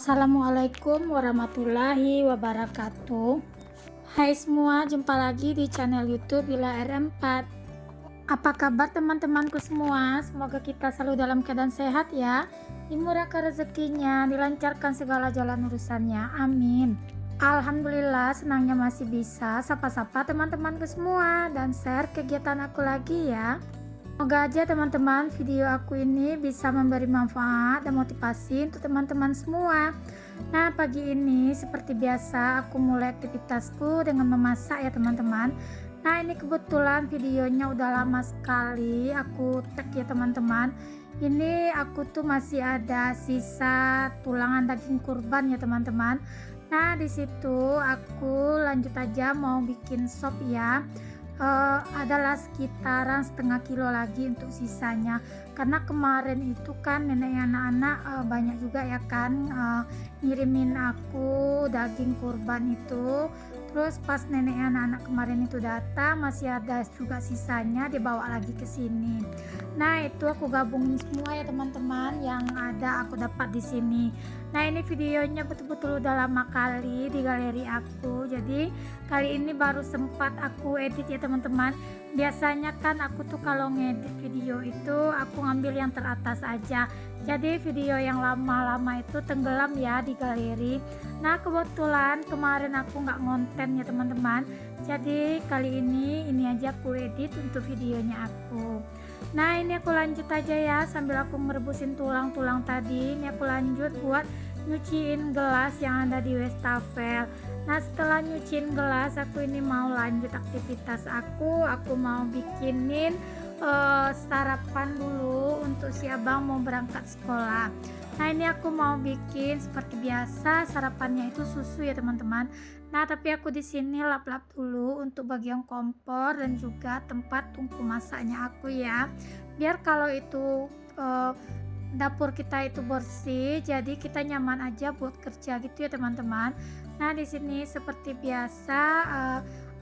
Assalamualaikum warahmatullahi wabarakatuh. Hai semua, jumpa lagi di channel YouTube Bila R4. Apa kabar teman-temanku semua? Semoga kita selalu dalam keadaan sehat ya. Dimurahkan rezekinya, dilancarkan segala jalan urusannya. Amin. Alhamdulillah, senangnya masih bisa sapa-sapa teman-temanku semua dan share kegiatan aku lagi ya. Semoga aja teman-teman video aku ini bisa memberi manfaat dan motivasi untuk teman-teman semua. Nah, pagi ini seperti biasa aku mulai aktivitasku dengan memasak ya teman-teman. Nah, ini kebetulan videonya udah lama sekali aku tag ya teman-teman. Ini aku tuh masih ada sisa tulangan daging kurban ya teman-teman. Nah, di situ aku lanjut aja mau bikin sop ya. Adalah sekitaran setengah kilo lagi untuk sisanya, karena kemarin itu kan nenek anak-anak banyak juga ya kan ngirimin aku daging kurban itu. Terus pas nenek anak-anak kemarin itu datang masih ada juga sisanya, dibawa lagi ke sini. Nah, itu aku gabungin semua ya teman-teman yang ada aku dapat di sini. Nah, ini videonya betul-betul udah lama kali di galeri aku. Jadi kali ini baru sempat aku edit ya teman-teman. Biasanya kan aku tuh kalau ngedit video itu aku ngambil yang teratas aja. Jadi video yang lama-lama itu tenggelam ya di galeri. Nah, kebetulan kemarin aku nggak ngonten ya teman-teman. Jadi kali ini aja aku edit untuk videonya aku. Nah, ini aku lanjut aja ya sambil aku merebusin tulang-tulang tadi. Ini aku lanjut buat nyuciin gelas yang ada di wastafel. Nah, setelah nyuciin gelas aku ini mau lanjut aktivitas aku mau bikinin sarapan dulu untuk si abang mau berangkat sekolah. Nah, ini aku mau bikin seperti biasa, sarapannya itu susu ya teman-teman. Nah, tapi aku di sini lap-lap dulu untuk bagian kompor dan juga tempat tungku masaknya aku ya. Biar kalau itu dapur kita itu bersih, jadi kita nyaman aja buat kerja gitu ya teman-teman. Nah, di sini seperti biasa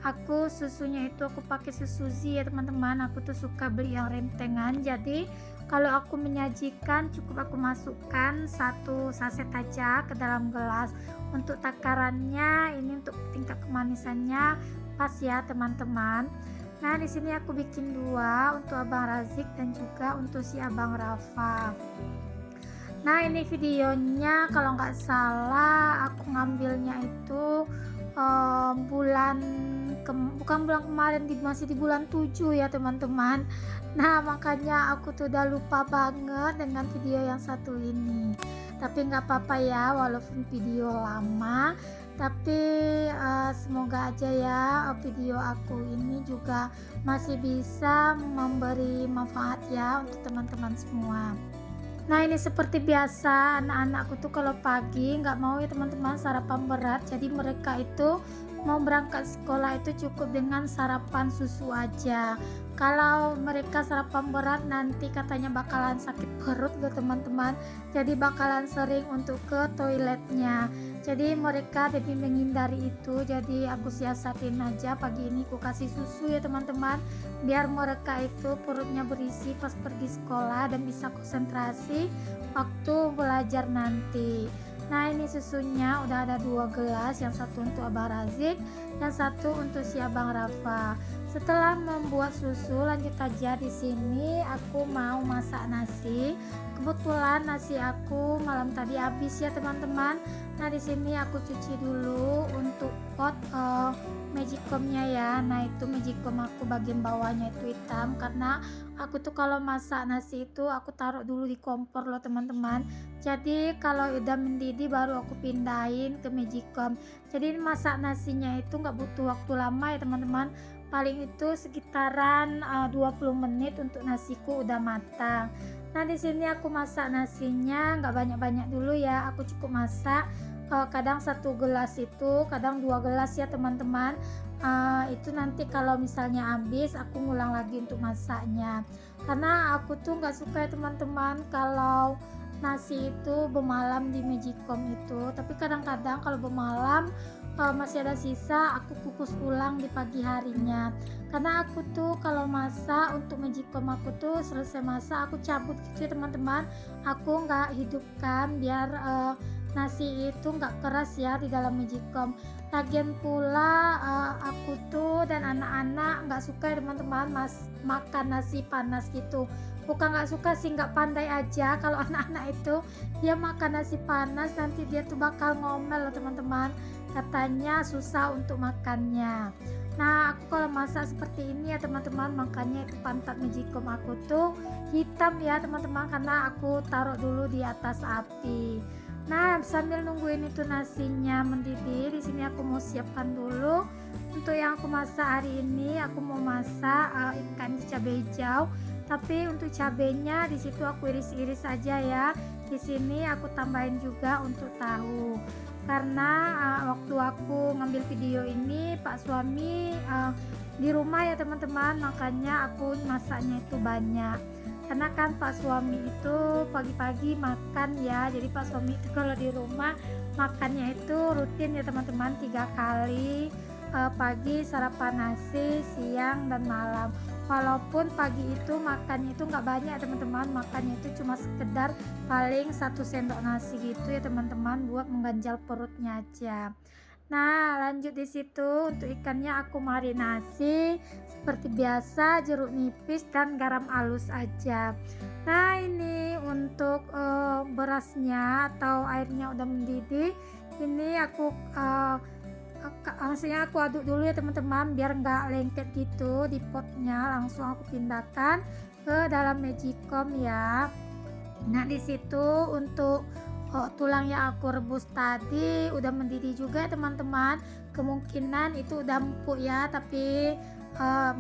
aku susunya itu aku pakai susu Zee ya teman-teman. Aku tuh suka beli yang rentengan, jadi kalau aku menyajikan cukup aku masukkan satu saset aja ke dalam gelas. Untuk takarannya ini untuk tingkat kemanisannya pas ya teman-teman. Nah, di sini aku bikin dua untuk Abang Razik dan juga untuk si Abang Rafa. Nah, ini videonya kalau nggak salah aku ngambilnya itu bukan bulan kemarin, masih di bulan 7 ya teman-teman. Nah, makanya aku tuh udah lupa banget dengan video yang satu ini. Tapi nggak apa-apa ya, walaupun video lama, tapi semoga aja ya video aku ini juga masih bisa memberi manfaat ya untuk teman-teman semua. Nah, ini seperti biasa anak-anakku tuh kalau pagi nggak mau ya teman-teman sarapan berat, jadi mereka itu mau berangkat sekolah itu cukup dengan sarapan susu aja. Kalau mereka sarapan berat nanti katanya bakalan sakit perut loh teman-teman, jadi bakalan sering untuk ke toiletnya. Jadi mereka lebih menghindari itu, jadi aku siasatin aja pagi ini aku kasih susu ya teman-teman, biar mereka itu perutnya berisi pas pergi sekolah dan bisa konsentrasi waktu belajar nanti. Nah, ini susunya udah ada 2 gelas, yang satu untuk Abang Razik dan satu untuk si Abang Rafa. Setelah membuat susu, lanjut aja di sini aku mau masak nasi. Kebetulan nasi aku malam tadi habis ya teman-teman. Nah, di sini aku cuci dulu untuk pot magicomnya ya. Nah, itu magicom aku bagian bawahnya itu hitam karena aku tuh kalau masak nasi itu aku taruh dulu di kompor loh teman-teman. Jadi kalau udah mendidih baru aku pindahin ke magicom. Jadi masak nasinya itu nggak butuh waktu lama ya teman-teman. Paling itu sekitaran 20 menit untuk nasiku udah matang. Nah, di sini aku masak nasinya nggak banyak-banyak dulu ya. Aku cukup masak kadang 1 gelas itu, kadang 2 gelas ya teman-teman. Itu nanti kalau misalnya habis aku ngulang lagi untuk masaknya. Karena aku tuh nggak suka ya teman-teman kalau nasi itu bermalam di magicom itu. Tapi kadang-kadang kalau bermalam masih ada sisa aku kukus ulang di pagi harinya, karena aku tuh kalau masak untuk magicom aku tuh selesai masak aku cabut gitu ya teman-teman, aku nggak hidupkan biar nasi itu nggak keras ya di dalam magicom. Lagian pula aku tuh dan anak-anak nggak suka ya teman-teman makan nasi panas gitu. Bukan nggak suka sih, nggak pandai aja. Kalau anak-anak itu dia makan nasi panas nanti dia tuh bakal ngomel loh teman-teman, katanya susah untuk makannya. Nah aku kalau masak seperti ini ya teman-teman, makanya itu pantat magicom aku tuh hitam ya teman-teman, karena aku taruh dulu di atas api. Nah sambil nungguin itu nasinya mendidih, di sini aku mau siapkan dulu untuk yang aku masak hari ini. Aku mau masak ikan cabai hijau, tapi untuk cabenya di situ aku iris-iris aja ya. Di sini aku tambahin juga untuk tahu, karena waktu aku ngambil video ini Pak suami di rumah ya teman-teman, makanya aku masaknya itu banyak. Karena kan Pak suami itu pagi-pagi makan ya, jadi Pak suami itu kalau di rumah makannya itu rutin ya teman-teman, 3 kali, pagi sarapan nasi, siang dan malam. Walaupun pagi itu makannya itu nggak banyak teman-teman, makannya itu cuma sekedar paling 1 sendok nasi gitu ya teman-teman, buat mengganjal perutnya aja. Nah lanjut di situ untuk ikannya aku marinasi seperti biasa, jeruk nipis dan garam halus aja. Nah ini untuk berasnya atau airnya udah mendidih, ini aku langsungnya aku aduk dulu ya teman-teman, biar nggak lengket gitu di potnya. Langsung aku pindahkan ke dalam magicom ya. Nah di situ untuk tulang yang aku rebus tadi udah mendidih juga teman-teman, kemungkinan itu udah empuk ya, tapi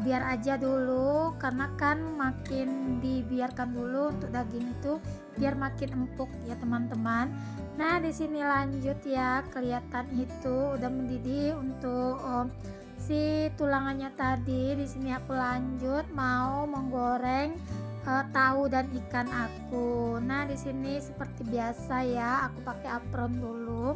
biar aja dulu, karena kan makin dibiarkan dulu untuk daging itu biar makin empuk ya teman-teman. Nah di sini lanjut ya, kelihatan itu udah mendidih untuk si tulangannya tadi. Di sini aku lanjut mau menggoreng tahu dan ikan aku. Nah di sini seperti biasa ya, aku pakai apron dulu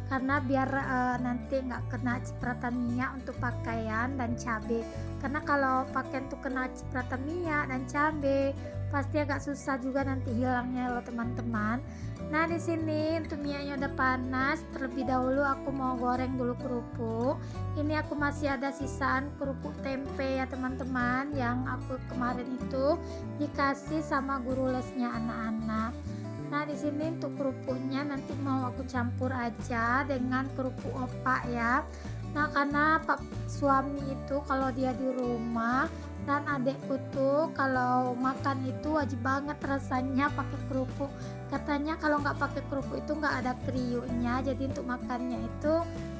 karena biar nanti nggak kena cipratan minyak untuk pakaian dan cabai. Karena kalau pakaian tuh kena cipratan minyak dan cabai pasti agak susah juga nanti hilangnya loh teman-teman. Nah di sini untuk minyaknya udah panas, terlebih dahulu aku mau goreng dulu kerupuk. Ini aku masih ada sisaan kerupuk tempe ya teman-teman, yang aku kemarin itu dikasih sama guru lesnya anak-anak. Nah di sini untuk kerupuknya nanti mau aku campur aja dengan kerupuk opak ya. Nah karena Pak suami itu kalau dia di rumah dan adekku tuh kalau makan itu wajib banget rasanya pakai kerupuk. Katanya kalau nggak pakai kerupuk itu nggak ada kriuknya, jadi untuk makannya itu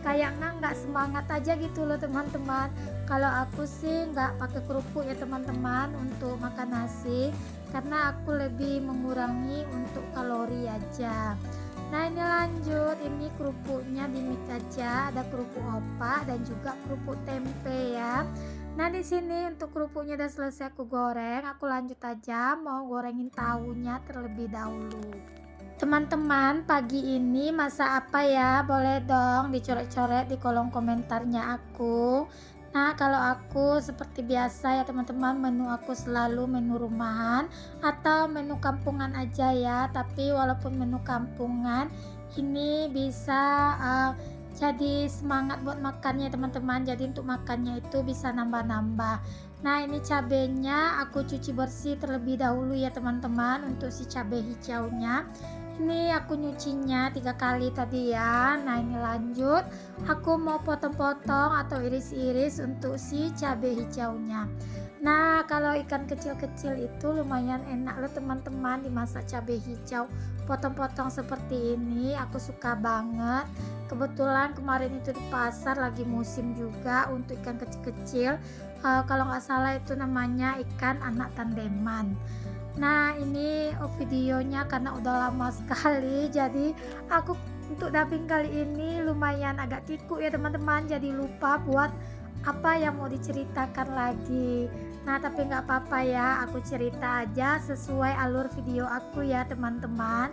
kayaknya nggak semangat aja gitu loh teman-teman. Kalau aku sih nggak pakai kerupuk ya teman-teman untuk makan nasi, karena aku lebih mengurangi untuk kalori aja. Nah ini lanjut, ini kerupuknya di mix aja, ada kerupuk opak dan juga kerupuk tempe ya. Nah di sini untuk kerupuknya udah selesai aku goreng, aku lanjut aja mau gorengin tahunya terlebih dahulu. Teman-teman pagi ini masak apa ya? Boleh dong dicoret-coret di kolom komentarnya aku. Nah kalau aku seperti biasa ya teman-teman, menu aku selalu menu rumahan atau menu kampungan aja ya. Tapi walaupun menu kampungan ini bisa jadi semangat buat makannya teman-teman, jadi untuk makannya itu bisa nambah-nambah. Nah ini cabenya aku cuci bersih terlebih dahulu ya teman-teman. Untuk si cabai hijaunya ini aku nyucinya 3 kali tadi ya. Nah ini lanjut aku mau potong-potong atau iris-iris untuk si cabai hijaunya. Nah kalau ikan kecil-kecil itu lumayan enak loh teman-teman dimasak cabai hijau potong-potong seperti ini, aku suka banget. Kebetulan kemarin itu di pasar lagi musim juga untuk ikan kecil-kecil, kalau nggak salah itu namanya ikan anak tandeman. Nah ini videonya karena udah lama sekali, jadi aku untuk dubbing kali ini lumayan agak kikuk ya teman-teman, jadi lupa buat apa yang mau diceritakan lagi. Nah tapi nggak apa-apa ya, aku cerita aja sesuai alur video aku ya teman-teman.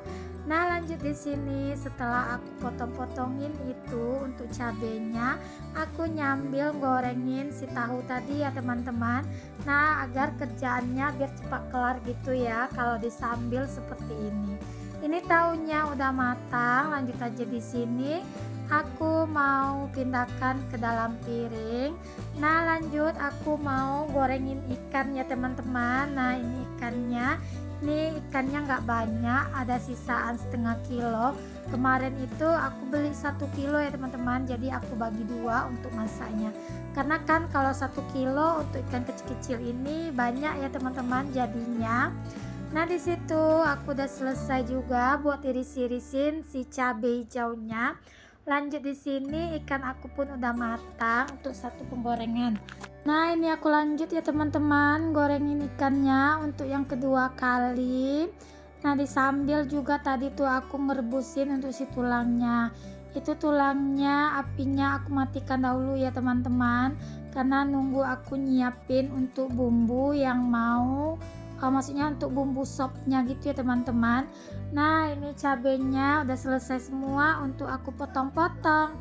Nah lanjut di sini setelah aku potong-potongin itu untuk cabenya, aku nyambil gorengin si tahu tadi ya teman-teman. Nah agar kerjaannya biar cepat kelar gitu ya kalau disambil seperti ini. Ini tahunya udah matang, lanjut aja di sini. Aku mau pindahkan ke dalam piring. Nah, lanjut aku mau gorengin ikan ya teman-teman. Nah, ini ikannya. Ini ikannya nggak banyak, ada sisaan setengah kilo. Kemarin itu aku beli 1 kilo ya teman-teman. Jadi aku bagi dua untuk masaknya. Karena kan kalau 1 kilo untuk ikan kecil-kecil ini banyak ya teman-teman jadinya. Nah, di situ aku udah selesai juga buat iris-irisin si cabai hijaunya. Lanjut di sini ikan aku pun udah matang untuk satu penggorengan. Nah, ini aku lanjut ya teman-teman, gorengin ikannya untuk yang kedua kali. Nah, disambil juga tadi tuh aku ngerebusin untuk si tulangnya. Itu tulangnya apinya aku matikan dahulu ya teman-teman, karena nunggu aku nyiapin untuk bumbu yang mau maksudnya untuk bumbu sopnya gitu ya teman-teman. Nah, ini cabenya udah selesai semua untuk aku potong-potong.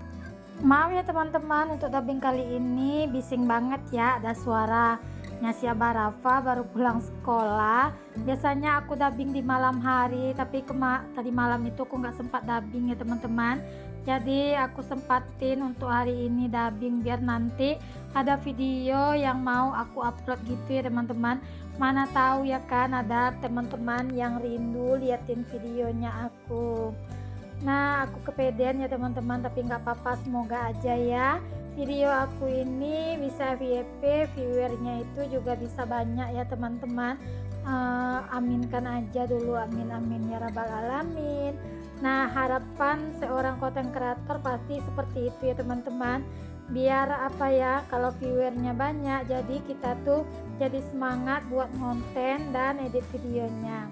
Maaf ya teman-teman, untuk dubbing kali ini bising banget ya, ada suaranya si Abah Rafa baru pulang sekolah. Biasanya aku dubbing di malam hari, tapi tadi malam itu aku nggak sempat dubbing ya teman-teman. Jadi aku sempatin untuk hari ini dubbing biar nanti ada video yang mau aku upload gitu ya teman-teman. Mana tahu ya kan ada teman-teman yang rindu liatin videonya aku. Nah, aku kepedean ya teman-teman, tapi nggak apa-apa, semoga aja ya video aku ini bisa VIP, viewernya itu juga bisa banyak ya teman-teman. Aminkan aja dulu, amin amin ya rabbal alamin. Nah, harapan seorang content creator pasti seperti itu ya teman-teman, biar apa ya, kalau viewernya banyak jadi kita tuh jadi semangat buat konten dan edit videonya.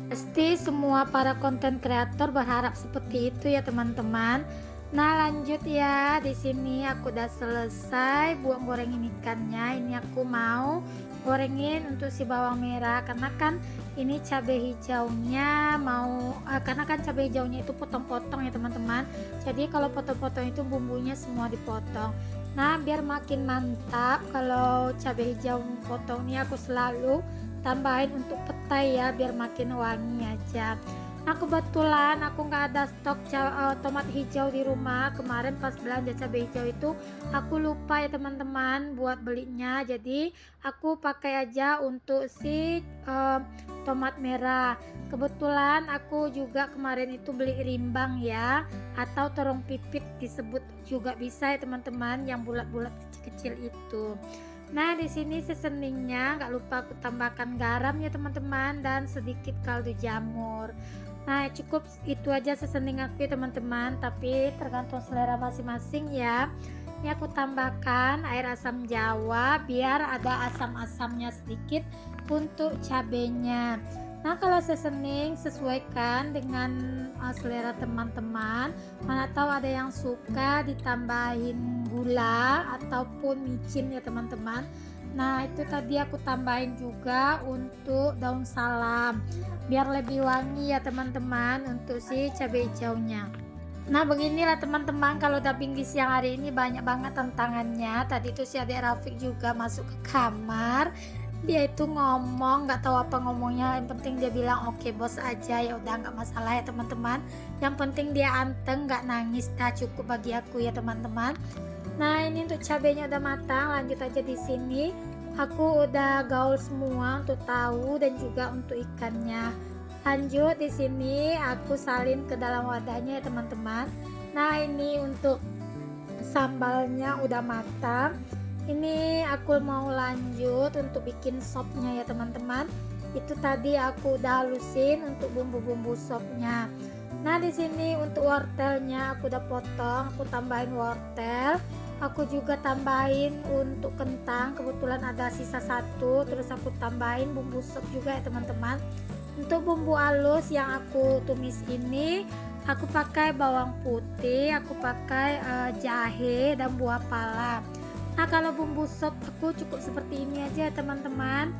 Pasti semua para konten kreator berharap seperti itu ya teman-teman. Nah, lanjut ya, di sini aku udah selesai buat gorengin ikannya. Ini aku mau gorengin untuk si bawang merah, karena kan ini cabai hijaunya karena kan cabai hijaunya itu potong-potong ya teman-teman. Jadi kalau potong-potong itu bumbunya semua dipotong. Nah, biar makin mantap, kalau cabai hijau potong ini aku selalu tambahin untuk petai ya, biar makin wangi aja. Nah, kebetulan aku nggak ada stok tomat hijau di rumah. Kemarin pas belanja cabai hijau itu aku lupa ya teman-teman buat belinya, jadi aku pakai aja untuk si tomat merah. Kebetulan aku juga kemarin itu beli rimbang ya, atau terong pipit disebut juga bisa ya teman-teman, yang bulat-bulat kecil-kecil itu. Nah, di sini seasoningnya nggak lupa aku tambahkan garam ya teman-teman, dan sedikit kaldu jamur. Nah, cukup itu aja seasoning aku ya teman-teman, tapi tergantung selera masing-masing ya. Ini aku tambahkan air asam jawa biar ada asam-asamnya sedikit untuk cabenya. Nah, kalau seasoning sesuaikan dengan selera teman-teman. Mana tahu ada yang suka ditambahin gula ataupun micin ya teman-teman. Nah, itu tadi aku tambahin juga untuk daun salam biar lebih wangi ya teman-teman untuk si cabai hijaunya. Nah, beginilah teman-teman, kalau dubbing di siang hari ini banyak banget tantangannya. Tadi itu si adik Rafiq juga masuk ke kamar. Dia itu ngomong, nggak tahu apa ngomongnya, yang penting dia bilang oke bos aja, ya udah nggak masalah ya teman-teman. Yang penting dia anteng, nggak nangis, dah cukup bagi aku ya teman-teman. Nah, ini untuk cabenya udah matang, lanjut aja di sini. Aku udah gaul semua untuk tahu dan juga untuk ikannya. Lanjut di sini aku salin ke dalam wadahnya ya teman-teman. Nah, ini untuk sambalnya udah matang. Ini aku mau lanjut untuk bikin sopnya ya teman-teman. Itu tadi aku udah halusin untuk bumbu-bumbu sopnya. Nah, di sini untuk wortelnya aku udah potong, aku tambahin wortel. Aku juga tambahin untuk kentang, kebetulan ada sisa satu, terus aku tambahin bumbu sop juga ya teman-teman. Untuk bumbu halus yang aku tumis ini, aku pakai bawang putih, aku pakai jahe dan buah pala. Nah, kalau bumbu sop aku cukup seperti ini aja ya teman-teman.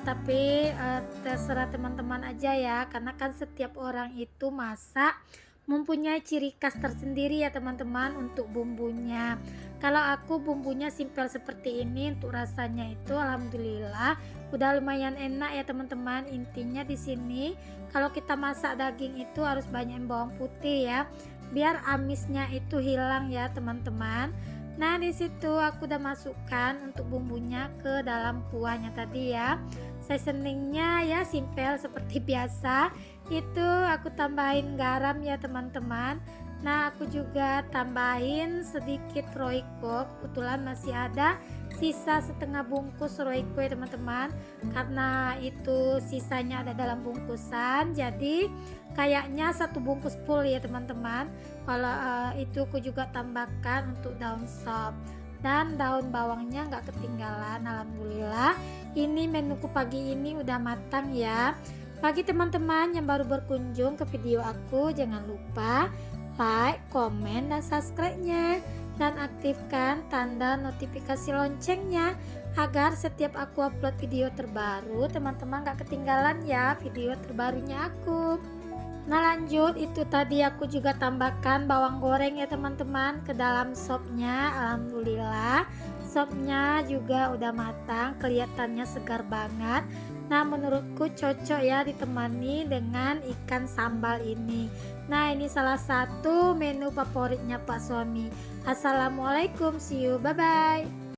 Tapi terserah teman-teman aja ya, karena kan setiap orang itu masak mempunyai ciri khas tersendiri ya teman-teman untuk bumbunya. Kalau aku bumbunya simpel seperti ini, untuk rasanya itu alhamdulillah udah lumayan enak ya teman-teman. Intinya di sini kalau kita masak daging itu harus banyak bawang putih ya, biar amisnya itu hilang ya teman-teman. Nah, di situ aku udah masukkan untuk bumbunya ke dalam kuahnya tadi ya. Seasoningnya ya simpel seperti biasa. Itu aku tambahin garam ya teman-teman. Nah, aku juga tambahin sedikit Royco. Kebetulan masih ada sisa setengah bungkus Royco ya teman-teman. Karena itu sisanya ada dalam bungkusan, jadi kayaknya satu bungkus full ya teman-teman. Kalau itu aku juga tambahkan untuk daun sop dan daun bawangnya nggak ketinggalan. Alhamdulillah ini menuku pagi ini udah matang ya. Bagi teman-teman yang baru berkunjung ke video aku, jangan lupa like, komen, dan subscribe-nya, dan aktifkan tanda notifikasi loncengnya agar setiap aku upload video terbaru teman-teman gak ketinggalan ya video terbarunya aku. Nah, lanjut, itu tadi aku juga tambahkan bawang goreng ya teman-teman ke dalam sopnya. Alhamdulillah sopnya juga udah matang, kelihatannya segar banget. Nah, menurutku cocok ya ditemani dengan ikan sambal ini. Nah, ini salah satu menu favoritnya Pak suami. Assalamualaikum, see you, bye bye.